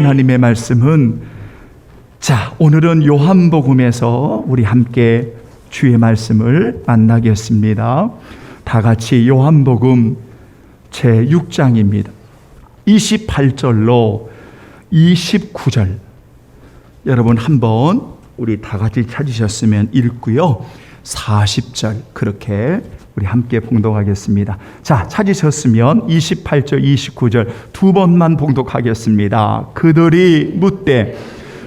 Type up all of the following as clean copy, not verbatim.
하나님의 말씀은 오늘은 요한복음에서 우리 함께 주의 말씀을 만나겠습니다. 다 같이 요한복음 제6장입니다. 28절로 29절 여러분 한번 우리 다 같이 찾으셨으면 읽고요. 40절 그렇게 우리 함께 봉독하겠습니다. 찾으셨으면 28절 29절 두 번만 봉독하겠습니다. 그들이 묻되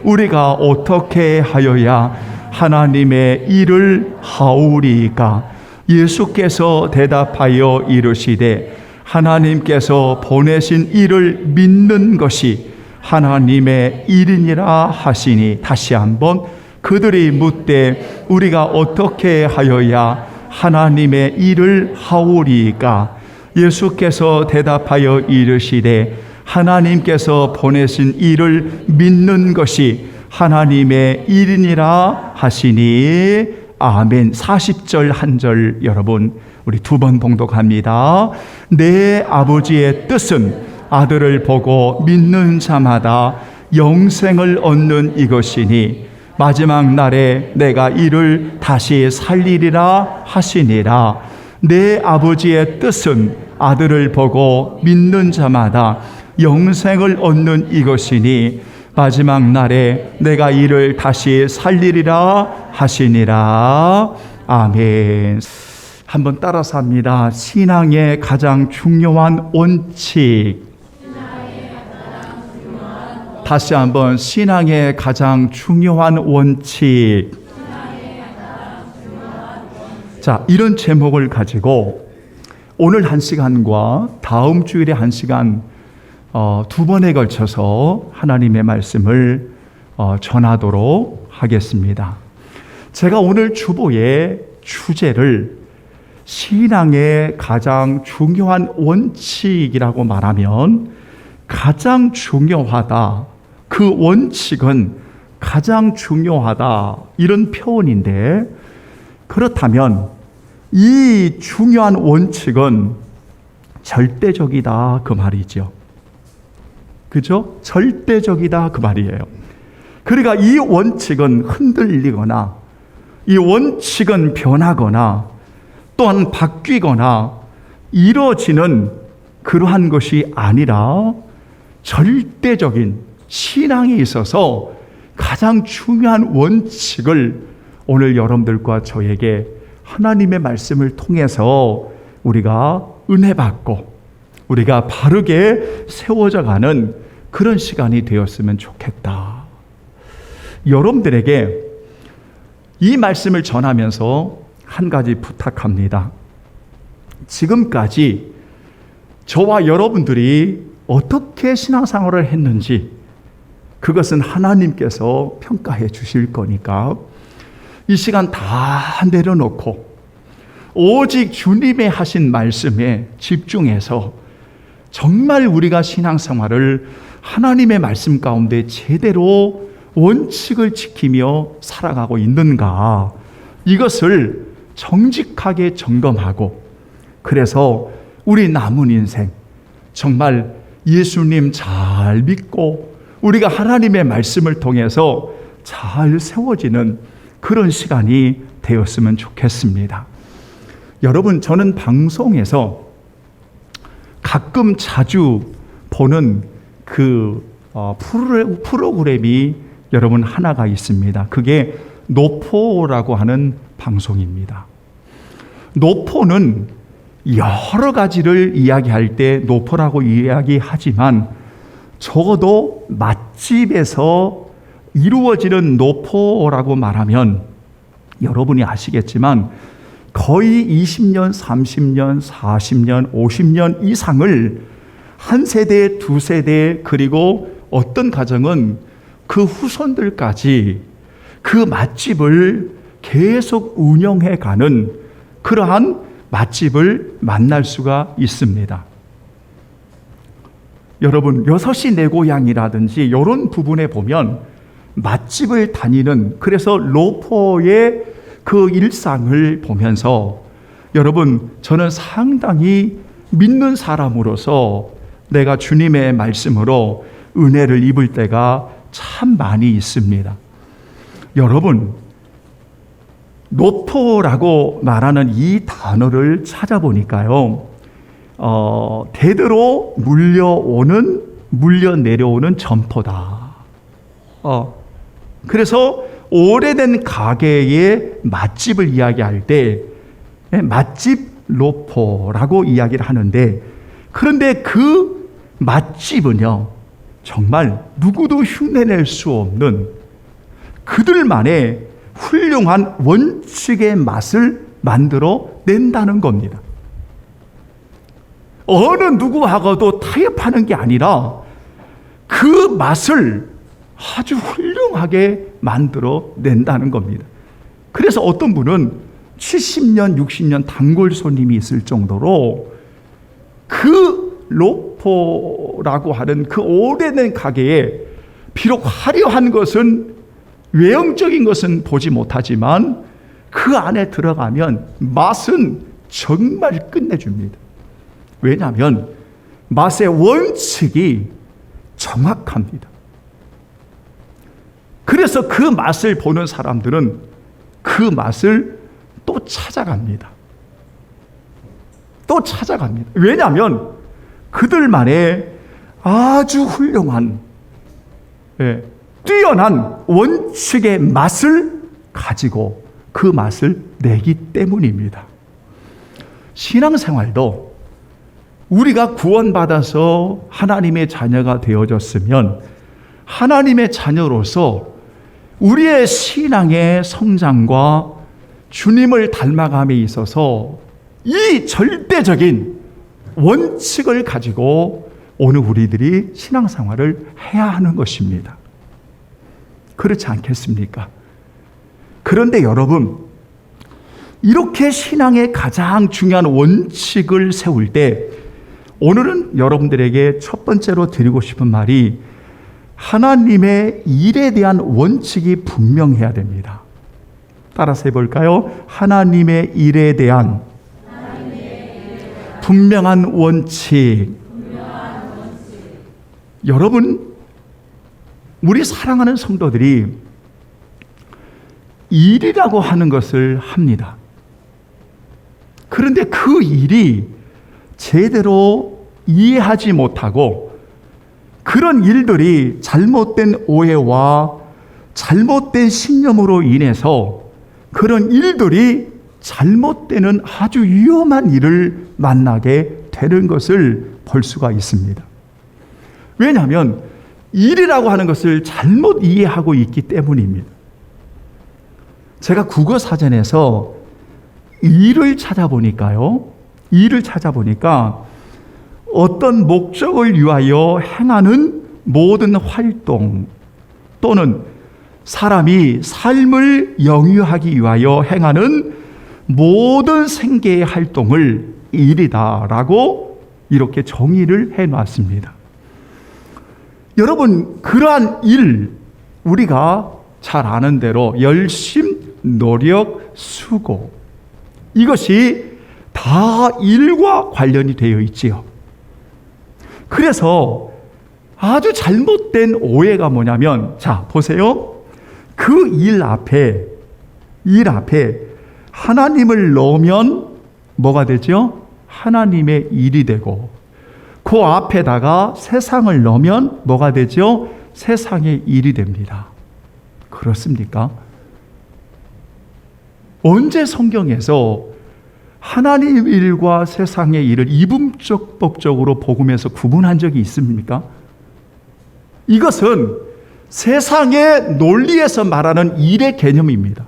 우리가 어떻게 하여야 하나님의 일을 하오리까? 예수께서 대답하여 이르시되 하나님께서 보내신 일을 믿는 것이 하나님의 일이니라 하시니. 다시 한번 그들이 묻되 우리가 어떻게 하여야 하나님의 일을 하오리까? 예수께서 대답하여 이르시되 하나님께서 보내신 일을 믿는 것이 하나님의 일이니라 하시니. 아멘. 40절 한 절 여러분 우리 두 번 봉독합니다. 내 아버지의 뜻은 아들을 보고 믿는 자마다 영생을 얻는 이것이니 마지막 날에 내가 이를 다시 살리리라 하시니라. 내 아버지의 뜻은 아들을 보고 믿는 자마다 영생을 얻는 이것이니 마지막 날에 내가 이를 다시 살리리라 하시니라. 아멘. 한번 따라서 합니다. 신앙의 가장 중요한 원칙. 다시 한번 신앙의 가장 중요한 원칙. 이런 제목을 가지고 오늘 한 시간과 다음 주일에 한 시간 두 번에 걸쳐서 하나님의 말씀을 전하도록 하겠습니다. 제가 오늘 주보의 주제를 신앙의 가장 중요한 원칙이라고 말하면 가장 중요하다, 그 원칙은 가장 중요하다 이런 표현인데, 그렇다면 이 중요한 원칙은 절대적이다 그 말이죠. 그죠? 절대적이다 그 말이에요. 그러니까 이 원칙은 흔들리거나 이 원칙은 변하거나 또한 바뀌거나 이루어지는 그러한 것이 아니라 절대적인 신앙에 있어서 가장 중요한 원칙을 오늘 여러분들과 저에게 하나님의 말씀을 통해서 우리가 은혜 받고 우리가 바르게 세워져 가는 그런 시간이 되었으면 좋겠다. 여러분들에게 이 말씀을 전하면서 한 가지 부탁합니다. 지금까지 저와 여러분들이 어떻게 신앙생활을 했는지 그것은 하나님께서 평가해 주실 거니까 이 시간 다 내려놓고 오직 주님의 하신 말씀에 집중해서 정말 우리가 신앙생활을 하나님의 말씀 가운데 제대로 원칙을 지키며 살아가고 있는가, 이것을 정직하게 점검하고, 그래서 우리 남은 인생 정말 예수님 잘 믿고 우리가 하나님의 말씀을 통해서 잘 세워지는 그런 시간이 되었으면 좋겠습니다. 여러분, 저는 방송에서 가끔 자주 보는 그 프로그램이 여러분 하나가 있습니다. 그게 노포라고 하는 방송입니다. 노포는 여러 가지를 이야기할 때 노포라고 이야기하지만 적어도 맛집에서 이루어지는 노포라고 말하면 여러분이 아시겠지만 거의 20년, 30년, 40년, 50년 이상을 한 세대, 두 세대, 그리고 어떤 가정은 그 후손들까지 그 맛집을 계속 운영해 가는 그러한 맛집을 만날 수가 있습니다. 여러분, 6시 내 고향이라든지 이런 부분에 보면 맛집을 다니는, 그래서 노포의 그 일상을 보면서 여러분, 저는 상당히 믿는 사람으로서 내가 주님의 말씀으로 은혜를 입을 때가 참 많이 있습니다. 여러분, 노포라고 말하는 이 단어를 찾아보니까요, 대대로 물려 내려오는 점포다. 그래서 오래된 가게의 맛집을 이야기할 때 맛집 노포라고 이야기를 하는데, 그런데 그 맛집은요, 정말 누구도 흉내낼 수 없는 그들만의 훌륭한 원칙의 맛을 만들어 낸다는 겁니다. 어느 누구하고도 타협하는 게 아니라 그 맛을 아주 훌륭하게 만들어 낸다는 겁니다. 그래서 어떤 분은 70년, 60년 단골 손님이 있을 정도로 그 로포라고 하는 그 오래된 가게에 비록 화려한 것은, 외형적인 것은 보지 못하지만 그 안에 들어가면 맛은 정말 끝내줍니다. 왜냐하면 맛의 원칙이 정확합니다. 그래서 그 맛을 보는 사람들은 그 맛을 또 찾아갑니다. 또 찾아갑니다. 왜냐하면 그들만의 아주 훌륭한, 뛰어난 원칙의 맛을 가지고 그 맛을 내기 때문입니다. 신앙생활도 우리가 구원받아서 하나님의 자녀가 되어졌으면 하나님의 자녀로서 우리의 신앙의 성장과 주님을 닮아감에 있어서 이 절대적인 원칙을 가지고 오늘 우리들이 신앙생활을 해야 하는 것입니다. 그렇지 않겠습니까? 그런데 여러분, 이렇게 신앙의 가장 중요한 원칙을 세울 때 오늘은 여러분들에게 첫 번째로 드리고 싶은 말이, 하나님의 일에 대한 원칙이 분명해야 됩니다. 따라서 해볼까요? 하나님의 일에 대한 분명한 원칙. 여러분, 우리 사랑하는 성도들이 일이라고 하는 것을 합니다. 그런데 그 일이 제대로 이해하지 못하고 그런 일들이 잘못된 오해와 잘못된 신념으로 인해서 그런 일들이 잘못되는 아주 위험한 일을 만나게 되는 것을 볼 수가 있습니다. 왜냐하면 일이라고 하는 것을 잘못 이해하고 있기 때문입니다. 제가 국어사전에서 일을 찾아보니까 어떤 목적을 위하여 행하는 모든 활동 또는 사람이 삶을 영위하기 위하여 행하는 모든 생계의 활동을 일이다라고 이렇게 정의를 해놨습니다. 여러분, 그러한 일, 우리가 잘 아는 대로 열심, 노력, 수고, 이것이 다 일과 관련이 되어 있지요. 그래서 아주 잘못된 오해가 뭐냐면, 자, 보세요. 그 일 앞에 하나님을 넣으면 뭐가 되죠? 하나님의 일이 되고, 그 앞에다가 세상을 넣으면 뭐가 되죠? 세상의 일이 됩니다. 그렇습니까? 언제 성경에서 하나님 일과 세상의 일을 이분법적으로 복음에서 구분한 적이 있습니까? 이것은 세상의 논리에서 말하는 일의 개념입니다.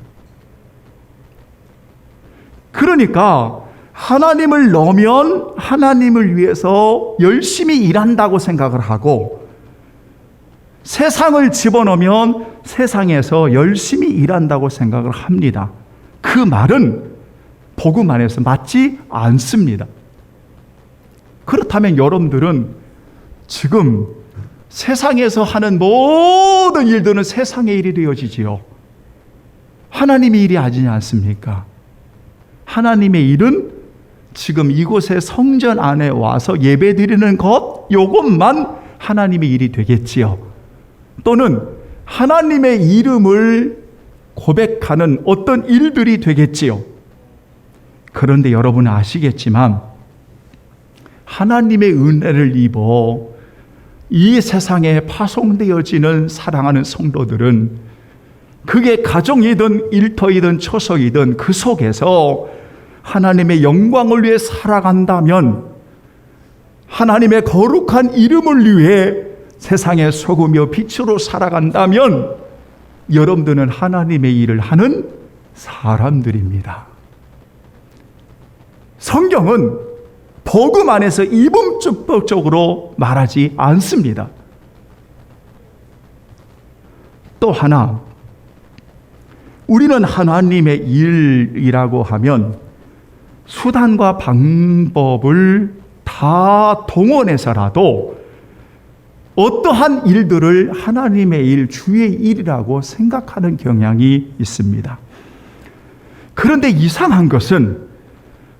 그러니까 하나님을 넣으면 하나님을 위해서 열심히 일한다고 생각을 하고, 세상을 집어넣으면 세상에서 열심히 일한다고 생각을 합니다. 그 말은 복음 안에서 맞지 않습니다. 그렇다면 여러분들은 지금 세상에서 하는 모든 일들은 세상의 일이 되어지지요. 하나님의 일이 아니지 않습니까? 하나님의 일은 지금 이곳에 성전 안에 와서 예배드리는 것, 이것만 하나님의 일이 되겠지요. 또는 하나님의 이름을 고백하는 어떤 일들이 되겠지요. 그런데 여러분 아시겠지만 하나님의 은혜를 입어 이 세상에 파송되어지는 사랑하는 성도들은 그게 가정이든 일터이든 처소이든 그 속에서 하나님의 영광을 위해 살아간다면, 하나님의 거룩한 이름을 위해 세상의 소금이요 빛으로 살아간다면 여러분들은 하나님의 일을 하는 사람들입니다. 성경은 복음 안에서 이분법적으로 말하지 않습니다. 또 하나, 우리는 하나님의 일이라고 하면 수단과 방법을 다 동원해서라도 어떠한 일들을 하나님의 일, 주의 일이라고 생각하는 경향이 있습니다. 그런데 이상한 것은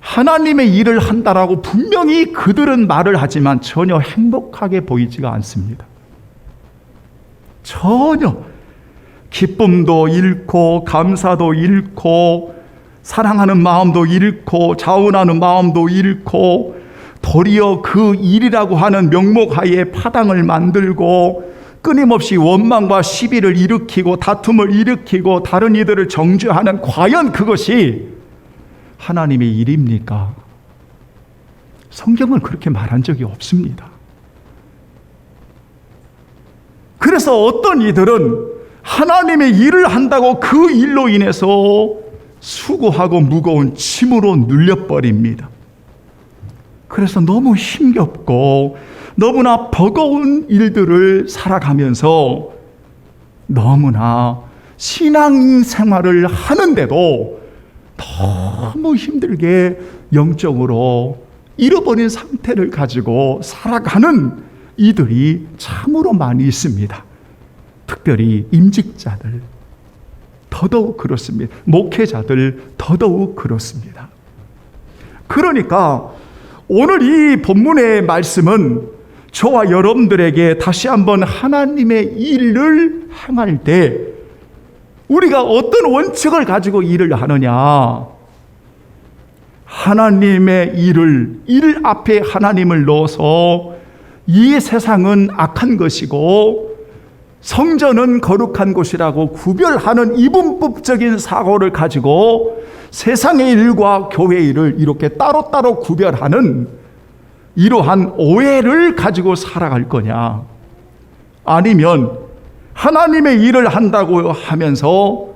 하나님의 일을 한다라고 분명히 그들은 말을 하지만 전혀 행복하게 보이지가 않습니다. 전혀 기쁨도 잃고 감사도 잃고 사랑하는 마음도 잃고 자원하는 마음도 잃고 도리어 그 일이라고 하는 명목하에 파당을 만들고 끊임없이 원망과 시비를 일으키고 다툼을 일으키고 다른 이들을 정죄하는, 과연 그것이 하나님의 일입니까? 성경은 그렇게 말한 적이 없습니다. 그래서 어떤 이들은 하나님의 일을 한다고 그 일로 인해서 수고하고 무거운 짐으로 눌려버립니다. 그래서 너무 힘겹고 너무나 버거운 일들을 살아가면서 너무나 신앙생활을 하는데도 너무 힘들게 영적으로 잃어버린 상태를 가지고 살아가는 이들이 참으로 많이 있습니다. 특별히 임직자들 더더욱 그렇습니다. 목회자들 더더욱 그렇습니다. 그러니까 오늘 이 본문의 말씀은 저와 여러분들에게 다시 한번 하나님의 일을 행할 때 우리가 어떤 원칙을 가지고 일을 하느냐, 하나님의 일 앞에 하나님을 넣어서 이 세상은 악한 것이고 성전은 거룩한 곳이라고 구별하는 이분법적인 사고를 가지고 세상의 일과 교회의 일을 이렇게 따로따로 구별하는 이러한 오해를 가지고 살아갈 거냐, 아니면 하나님의 일을 한다고 하면서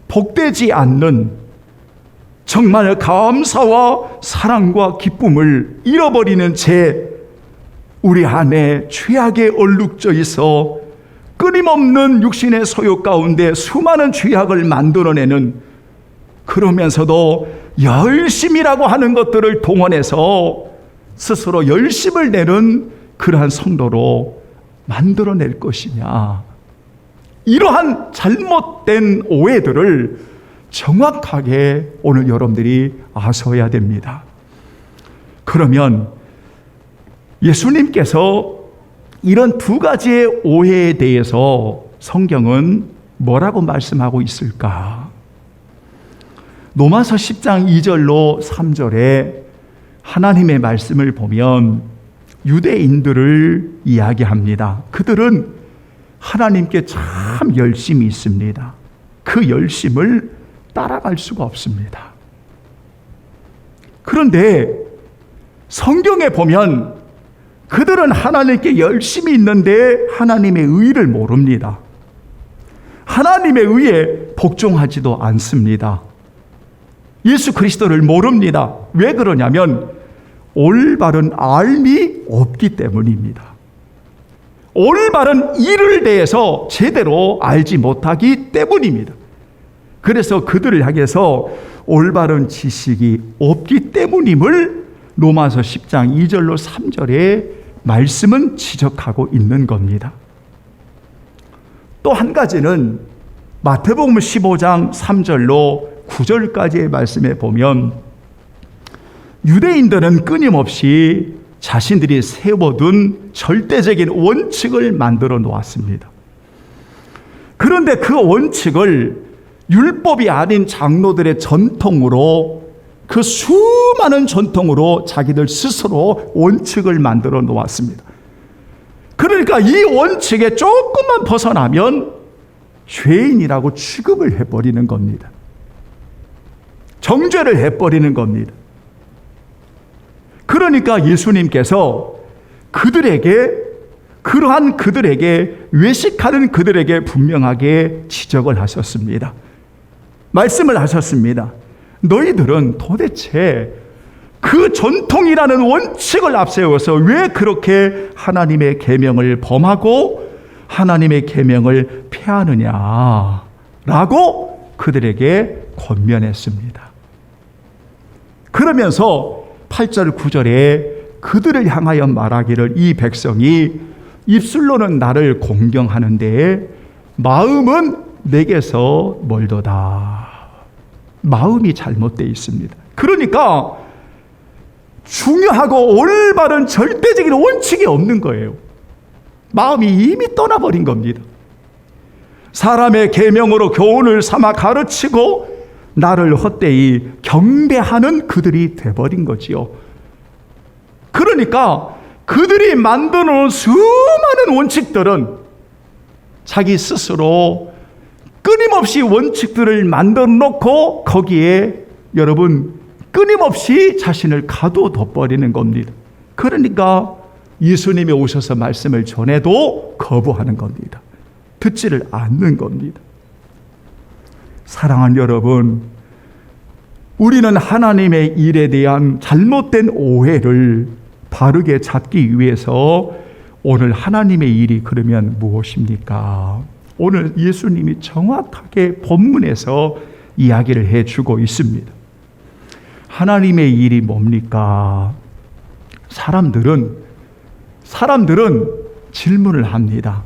복되지 않는 정말 감사와 사랑과 기쁨을 잃어버리는 채 우리 안에 죄악에 얼룩져 있어 끊임없는 육신의 소욕 가운데 수많은 죄악을 만들어내는, 그러면서도 열심이라고 하는 것들을 동원해서 스스로 열심을 내는 그러한 성도로 만들어낼 것이냐, 이러한 잘못된 오해들을 정확하게 오늘 여러분들이 아셔야 됩니다. 그러면 예수님께서 이런 두 가지의 오해에 대해서 성경은 뭐라고 말씀하고 있을까? 로마서 10장 2절로 3절에 하나님의 말씀을 보면 유대인들을 이야기합니다. 그들은 하나님께 참 열심이 있습니다. 그 열심을 따라갈 수가 없습니다. 그런데 성경에 보면 그들은 하나님께 열심히 있는데 하나님의 의를 모릅니다. 하나님의 의에 복종하지도 않습니다. 예수 그리스도를 모릅니다. 왜 그러냐면 올바른 알미 없기 때문입니다. 올바른 일을 대해서 제대로 알지 못하기 때문입니다. 그래서 그들을 향해서 올바른 지식이 없기 때문임을 로마서 10장 2절로 3절에 말씀은 지적하고 있는 겁니다. 또 한 가지는 마태복음 15장 3절로 9절까지의 말씀에 보면 유대인들은 끊임없이 자신들이 세워둔 절대적인 원칙을 만들어 놓았습니다. 그런데 그 원칙을 율법이 아닌 장로들의 전통으로, 그 수많은 전통으로 자기들 스스로 원칙을 만들어 놓았습니다. 그러니까 이 원칙에 조금만 벗어나면 죄인이라고 취급을 해버리는 겁니다. 정죄를 해버리는 겁니다. 그러니까 예수님께서 그러한 그들에게 외식하는 그들에게 분명하게 지적을 하셨습니다. 말씀을 하셨습니다. 너희들은 도대체 그 전통이라는 원칙을 앞세워서 왜 그렇게 하나님의 계명을 범하고 하나님의 계명을 폐하느냐라고 그들에게 권면했습니다. 그러면서 8절 9절에 그들을 향하여 말하기를 이 백성이 입술로는 나를 공경하는데 마음은 내게서 멀도다. 마음이 잘못되어 있습니다. 그러니까 중요하고 올바른 절대적인 원칙이 없는 거예요. 마음이 이미 떠나버린 겁니다. 사람의 계명으로 교훈을 삼아 가르치고 나를 헛되이 경배하는 그들이 돼버린 거지요. 그러니까 그들이 만드는 수많은 원칙들은 자기 스스로 끊임없이 원칙들을 만들어 놓고 거기에 여러분 끊임없이 자신을 가둬둬버리는 겁니다. 그러니까 예수님이 오셔서 말씀을 전해도 거부하는 겁니다. 듣지를 않는 겁니다. 사랑하는 여러분, 우리는 하나님의 일에 대한 잘못된 오해를 바르게 잡기 위해서 오늘 하나님의 일이 그러면 무엇입니까? 오늘 예수님이 정확하게 본문에서 이야기를 해주고 있습니다. 하나님의 일이 뭡니까? 사람들은 질문을 합니다.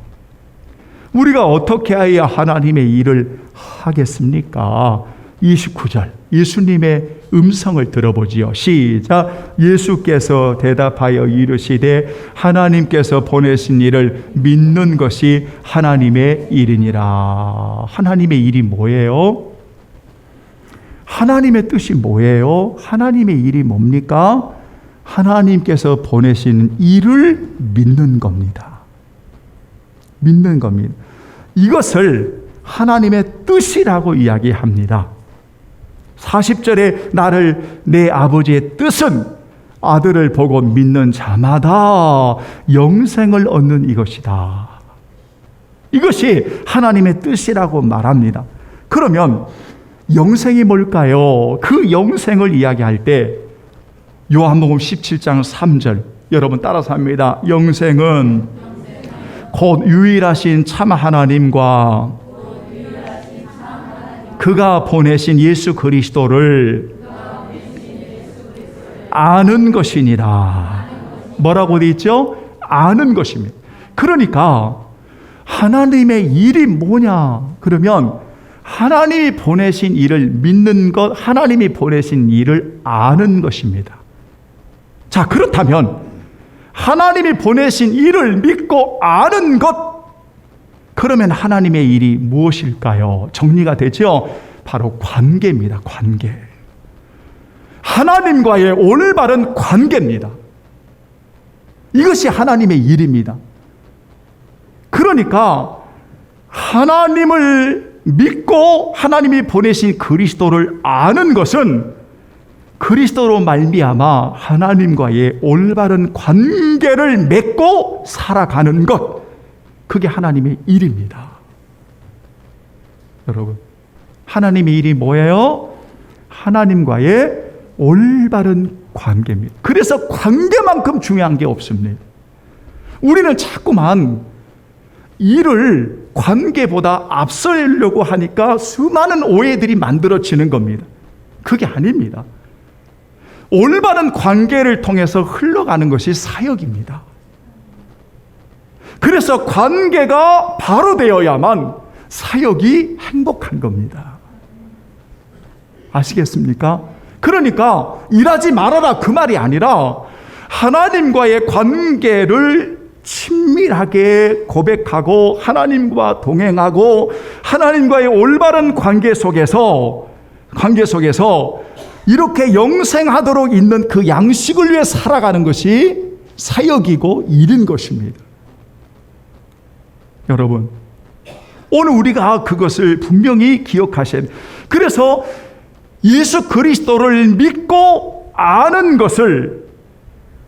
우리가 어떻게 해야 하나님의 일을 하겠습니까? 29절 예수님의 음성을 들어보지요. 시작. 예수께서 대답하여 이르시되 하나님께서 보내신 일을 믿는 것이 하나님의 일이니라. 하나님의 일이 뭐예요? 하나님의 뜻이 뭐예요? 하나님의 일이 뭡니까? 하나님께서 보내신 일을 믿는 겁니다. 믿는 겁니다. 이것을 하나님의 뜻이라고 이야기합니다. 40절에 나를 내 아버지의 뜻은 아들을 보고 믿는 자마다 영생을 얻는 이것이다. 이것이 하나님의 뜻이라고 말합니다. 그러면 영생이 뭘까요? 그 영생을 이야기할 때 요한복음 17장 3절 여러분 따라서 합니다. 영생은 곧 유일하신 참 하나님과 그가 보내신 예수 그리스도를 아는 것이니라. 뭐라고 되어 있죠? 아는 것입니다. 그러니까 하나님의 일이 뭐냐? 그러면 하나님이 보내신 일을 믿는 것, 하나님이 보내신 일을 아는 것입니다. 자, 그렇다면 하나님이 보내신 일을 믿고 아는 것, 그러면 하나님의 일이 무엇일까요? 정리가 되죠? 바로 관계입니다. 관계. 하나님과의 올바른 관계입니다. 이것이 하나님의 일입니다. 그러니까 하나님을 믿고 하나님이 보내신 그리스도를 아는 것은 그리스도로 말미암아 하나님과의 올바른 관계를 맺고 살아가는 것, 그게 하나님의 일입니다. 여러분, 하나님의 일이 뭐예요? 하나님과의 올바른 관계입니다. 그래서 관계만큼 중요한 게 없습니다. 우리는 자꾸만 일을 관계보다 앞서려고 하니까 수많은 오해들이 만들어지는 겁니다. 그게 아닙니다. 올바른 관계를 통해서 흘러가는 것이 사역입니다. 그래서 관계가 바로 되어야만 사역이 행복한 겁니다. 아시겠습니까? 그러니까 일하지 말아라 그 말이 아니라 하나님과의 관계를 친밀하게 고백하고 하나님과 동행하고 하나님과의 올바른 관계 속에서 이렇게 영생하도록 있는 그 양식을 위해 살아가는 것이 사역이고 일인 것입니다. 여러분, 오늘 우리가 그것을 분명히 기억하셔야 돼요. 그래서 예수 그리스도를 믿고 아는 것을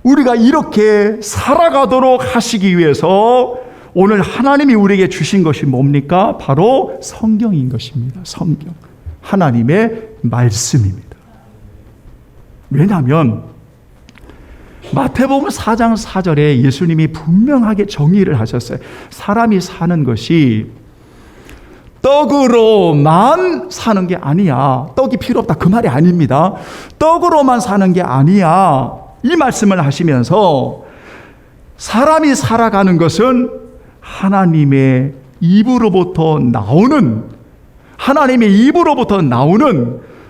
우리가 이렇게 살아가도록 하시기 위해서 오늘 하나님이 우리에게 주신 것이 뭡니까? 바로 성경인 것입니다. 성경. 하나님의 말씀입니다. 왜냐하면 마태복음 4장 4절에 예수님이 분명하게 정의를 하셨어요. 사람이 사는 것이 떡으로만 사는 게 아니야. 떡이 필요 없다. 그 말이 아닙니다. 떡으로만 사는 게 아니야. 이 말씀을 하시면서 사람이 살아가는 것은 하나님의 입으로부터 나오는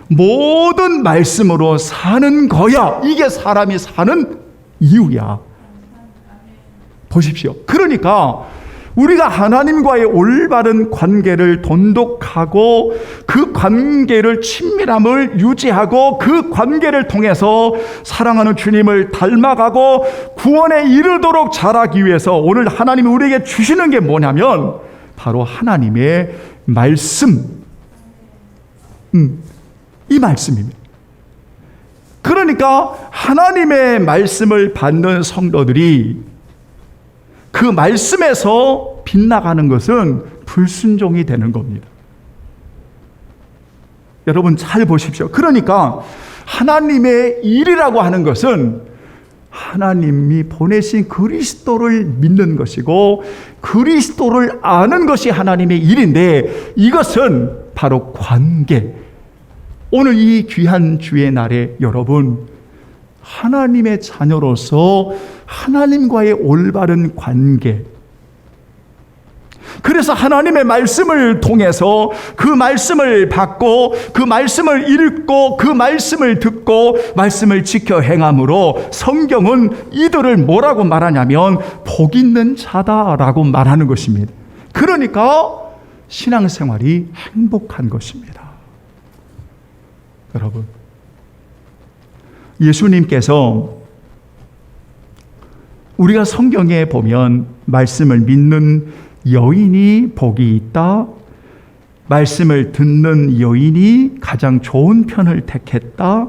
모든 말씀으로 사는 거야. 이게 사람이 사는 이유야. 보십시오. 그러니까 우리가 하나님과의 올바른 관계를 돈독하고 그 관계를 친밀함을 유지하고 그 관계를 통해서 사랑하는 주님을 닮아가고 구원에 이르도록 자라기 위해서 오늘 하나님이 우리에게 주시는 게 뭐냐면 바로 하나님의 말씀, 이 말씀입니다. 그러니까 하나님의 말씀을 받는 성도들이 그 말씀에서 빗나가는 것은 불순종이 되는 겁니다. 여러분 잘 보십시오. 그러니까 하나님의 일이라고 하는 것은 하나님이 보내신 그리스도를 믿는 것이고 그리스도를 아는 것이 하나님의 일인데 이것은 바로 관계. 오늘 이 귀한 주의 날에 여러분 하나님의 자녀로서 하나님과의 올바른 관계, 그래서 하나님의 말씀을 통해서 그 말씀을 받고 그 말씀을 읽고 그 말씀을 듣고 말씀을 지켜 행함으로 성경은 이들을 뭐라고 말하냐면 복 있는 자다라고 말하는 것입니다. 그러니까 신앙생활이 행복한 것입니다. 여러분, 예수님께서 우리가 성경에 보면 말씀을 믿는 여인이 복이 있다, 말씀을 듣는 여인이 가장 좋은 편을 택했다,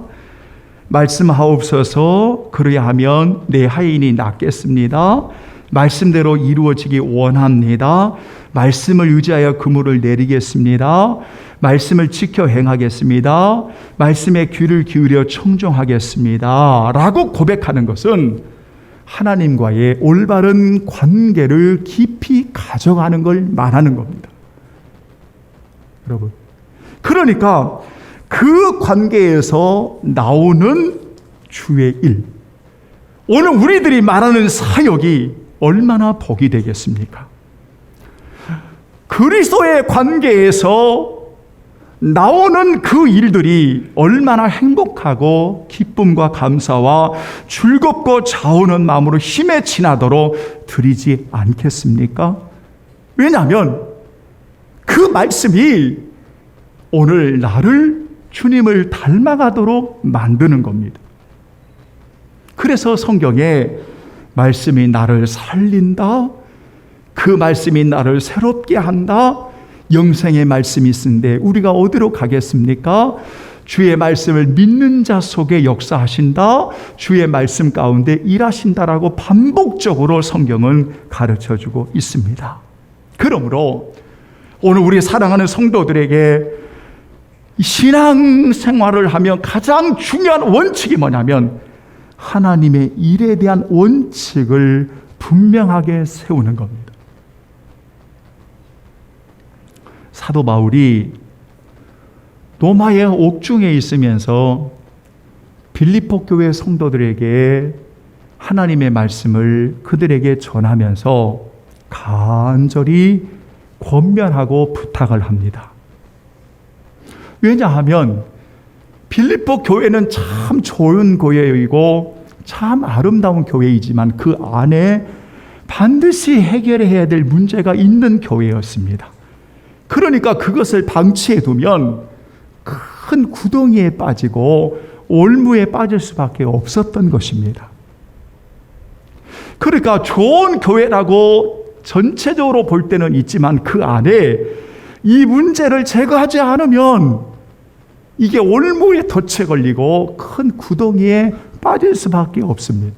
말씀하옵소서 그리하면 내 하인이 낫겠습니다, 말씀대로 이루어지기 원합니다, 말씀을 의지하여 그물을 내리겠습니다, 말씀을 지켜 행하겠습니다, 말씀에 귀를 기울여 청종하겠습니다 라고 고백하는 것은 하나님과의 올바른 관계를 깊이 가져가는 걸 말하는 겁니다. 여러분, 그러니까 그 관계에서 나오는 주의 일, 오늘 우리들이 말하는 사역이 얼마나 복이 되겠습니까? 그리스도의 관계에서 나오는 그 일들이 얼마나 행복하고 기쁨과 감사와 즐겁고 자우는 마음으로 힘에 지나도록 드리지 않겠습니까? 왜냐하면 그 말씀이 오늘 나를 주님을 닮아가도록 만드는 겁니다. 그래서 성경에 말씀이 나를 살린다, 그 말씀이 나를 새롭게 한다, 영생의 말씀이 있는데 우리가 어디로 가겠습니까? 주의 말씀을 믿는 자 속에 역사하신다, 주의 말씀 가운데 일하신다라고 반복적으로 성경은 가르쳐주고 있습니다. 그러므로 오늘 우리 사랑하는 성도들에게 신앙생활을 하면 가장 중요한 원칙이 뭐냐면 하나님의 일에 대한 원칙을 분명하게 세우는 겁니다. 사도 바울이 로마의 옥중에 있으면서 빌립보 교회 성도들에게 하나님의 말씀을 그들에게 전하면서 간절히 권면하고 부탁을 합니다. 왜냐하면 빌립보 교회는 참 좋은 교회이고 참 아름다운 교회이지만 그 안에 반드시 해결해야 될 문제가 있는 교회였습니다. 그러니까 그것을 방치해 두면 큰 구덩이에 빠지고 올무에 빠질 수밖에 없었던 것입니다. 그러니까 좋은 교회라고 전체적으로 볼 때는 있지만 그 안에 이 문제를 제거하지 않으면 이게 올무에 덫에 걸리고 큰 구덩이에 빠질 수밖에 없습니다.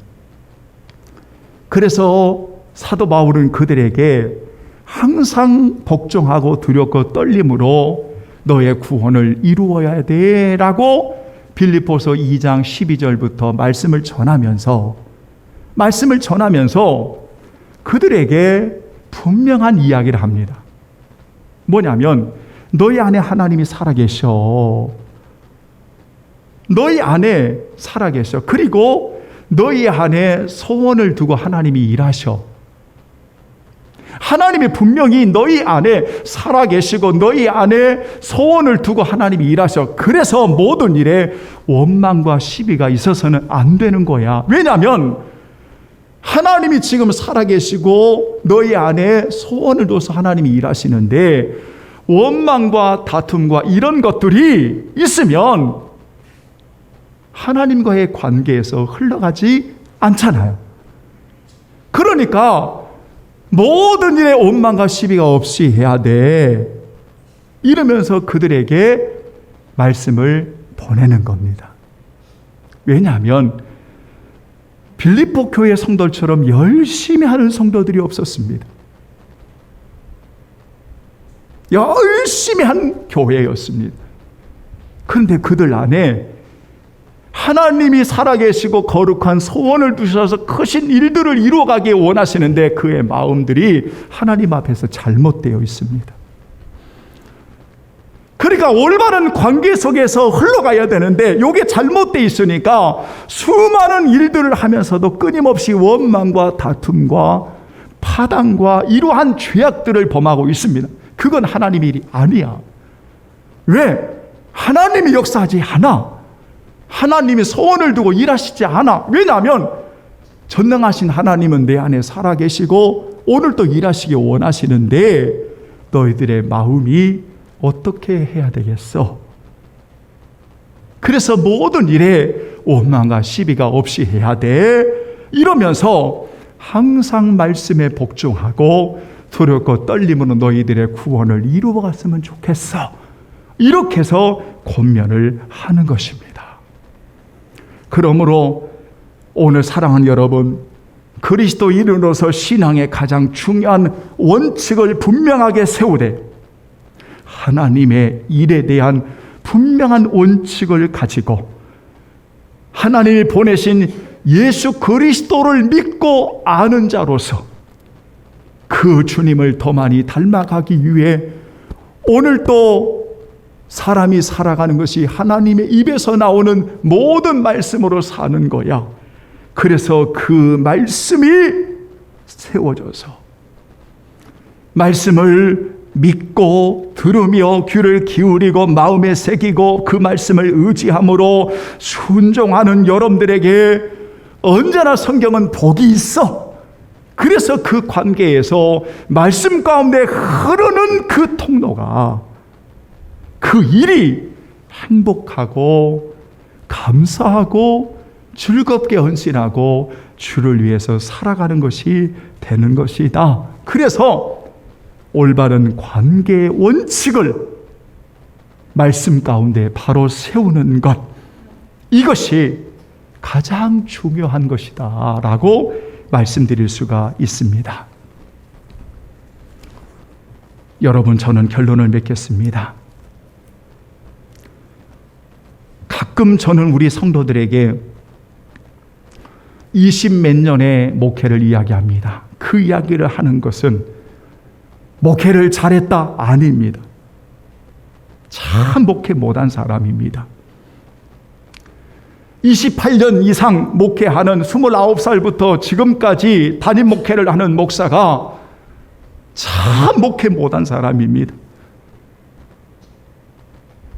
그래서 사도 바울은 그들에게 항상 복종하고 두렵고 떨림으로 너의 구원을 이루어야 돼 라고 빌립보서 2장 12절부터 말씀을 전하면서 그들에게 분명한 이야기를 합니다. 뭐냐면 너희 안에 하나님이 살아계셔. 너희 안에 살아계셔. 그리고 너희 안에 소원을 두고 하나님이 일하셔. 하나님이 분명히 너희 안에 살아계시고 너희 안에 소원을 두고 하나님이 일하셔. 그래서 모든 일에 원망과 시비가 있어서는 안 되는 거야. 왜냐하면 하나님이 지금 살아계시고 너희 안에 소원을 둬서 하나님이 일하시는데 원망과 다툼과 이런 것들이 있으면 하나님과의 관계에서 흘러가지 않잖아요. 그러니까 모든 일에 원망과 시비가 없이 해야 돼. 이러면서 그들에게 말씀을 보내는 겁니다. 왜냐하면 빌립보 교회 성도들처럼 열심히 하는 성도들이 없었습니다. 열심히 한 교회였습니다. 그런데 그들 안에 하나님이 살아계시고 거룩한 소원을 두셔서 크신 일들을 이루어가기에 원하시는데 그의 마음들이 하나님 앞에서 잘못되어 있습니다. 그러니까 올바른 관계 속에서 흘러가야 되는데 이게 잘못되어 있으니까 수많은 일들을 하면서도 끊임없이 원망과 다툼과 파당과 이러한 죄악들을 범하고 있습니다. 그건 하나님의 일이 아니야. 왜? 하나님이 역사하지 않아. 하나님이 소원을 두고 일하시지 않아. 왜냐하면 전능하신 하나님은 내 안에 살아계시고 오늘도 일하시기 원하시는데 너희들의 마음이 어떻게 해야 되겠어? 그래서 모든 일에 원망과 시비가 없이 해야 돼. 이러면서 항상 말씀에 복종하고 두렵고 떨림으로 너희들의 구원을 이루어갔으면 좋겠어. 이렇게 해서 권면을 하는 것입니다. 그러므로 오늘 사랑하는 여러분, 그리스도인으로서 신앙의 가장 중요한 원칙을 분명하게 세우되 하나님의 일에 대한 분명한 원칙을 가지고 하나님이 보내신 예수 그리스도를 믿고 아는 자로서 그 주님을 더 많이 닮아가기 위해 오늘도 사람이 살아가는 것이 하나님의 입에서 나오는 모든 말씀으로 사는 거야. 그래서 그 말씀이 세워져서 말씀을 믿고 들으며 귀를 기울이고 마음에 새기고 그 말씀을 의지함으로 순종하는 여러분들에게 언제나 성경은 복이 있어. 그래서 그 관계에서 말씀 가운데 흐르는 그 통로가, 그 일이 행복하고 감사하고 즐겁게 헌신하고 주를 위해서 살아가는 것이 되는 것이다. 그래서 올바른 관계의 원칙을 말씀 가운데 바로 세우는 것, 이것이 가장 중요한 것이다 라고 말씀드릴 수가 있습니다. 여러분, 저는 결론을 맺겠습니다. 가끔 저는 우리 성도들에게 20몇 년의 목회를 이야기합니다. 그 이야기를 하는 것은 목회를 잘했다? 아닙니다. 참 목회 못한 사람입니다. 28년 이상 목회하는 29살부터 지금까지 담임 목회를 하는 목사가 참 목회 못한 사람입니다.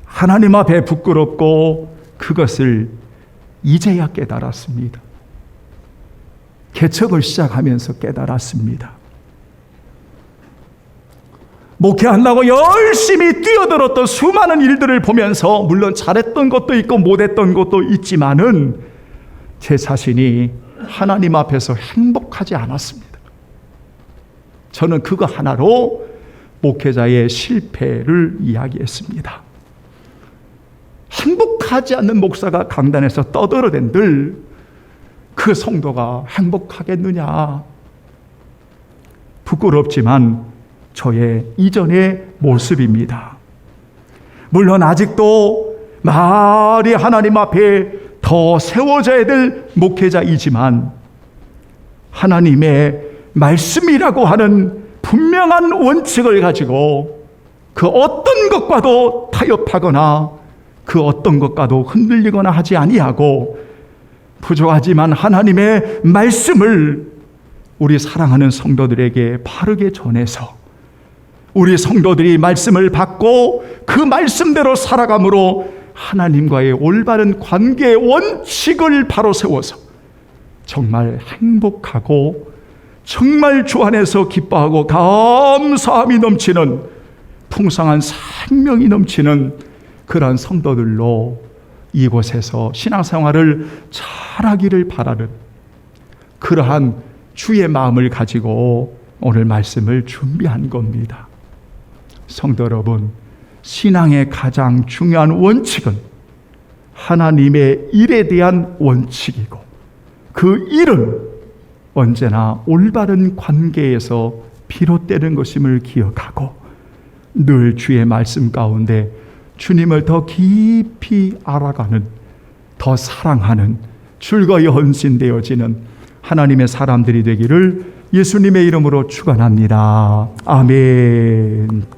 하나님 앞에 부끄럽고 그것을 이제야 깨달았습니다. 개척을 시작하면서 깨달았습니다. 목회한다고 열심히 뛰어들었던 수많은 일들을 보면서 물론 잘했던 것도 있고 못했던 것도 있지만은 제 자신이 하나님 앞에서 행복하지 않았습니다. 저는 그거 하나로 목회자의 실패를 이야기했습니다. 행복하지 않는 목사가 강단에서 떠들어댄들 그 성도가 행복하겠느냐. 부끄럽지만 저의 이전의 모습입니다. 물론 아직도 말이 하나님 앞에 더 세워져야 될 목회자이지만 하나님의 말씀이라고 하는 분명한 원칙을 가지고 그 어떤 것과도 타협하거나 그 어떤 것과도 흔들리거나 하지 아니하고 부족하지만 하나님의 말씀을 우리 사랑하는 성도들에게 바르게 전해서 우리 성도들이 말씀을 받고 그 말씀대로 살아감으로 하나님과의 올바른 관계의 원칙을 바로 세워서 정말 행복하고 정말 주 안에서 기뻐하고 감사함이 넘치는 풍성한 생명이 넘치는 그런 성도들로 이곳에서 신앙생활을 잘하기를 바라는 그러한 주의 마음을 가지고 오늘 말씀을 준비한 겁니다. 성도 여러분, 신앙의 가장 중요한 원칙은 하나님의 일에 대한 원칙이고 그 일은 언제나 올바른 관계에서 비롯되는 것임을 기억하고 늘 주의 말씀 가운데 주님을 더 깊이 알아가는, 더 사랑하는, 즐거이 헌신되어지는 하나님의 사람들이 되기를 예수님의 이름으로 축원합니다. 아멘.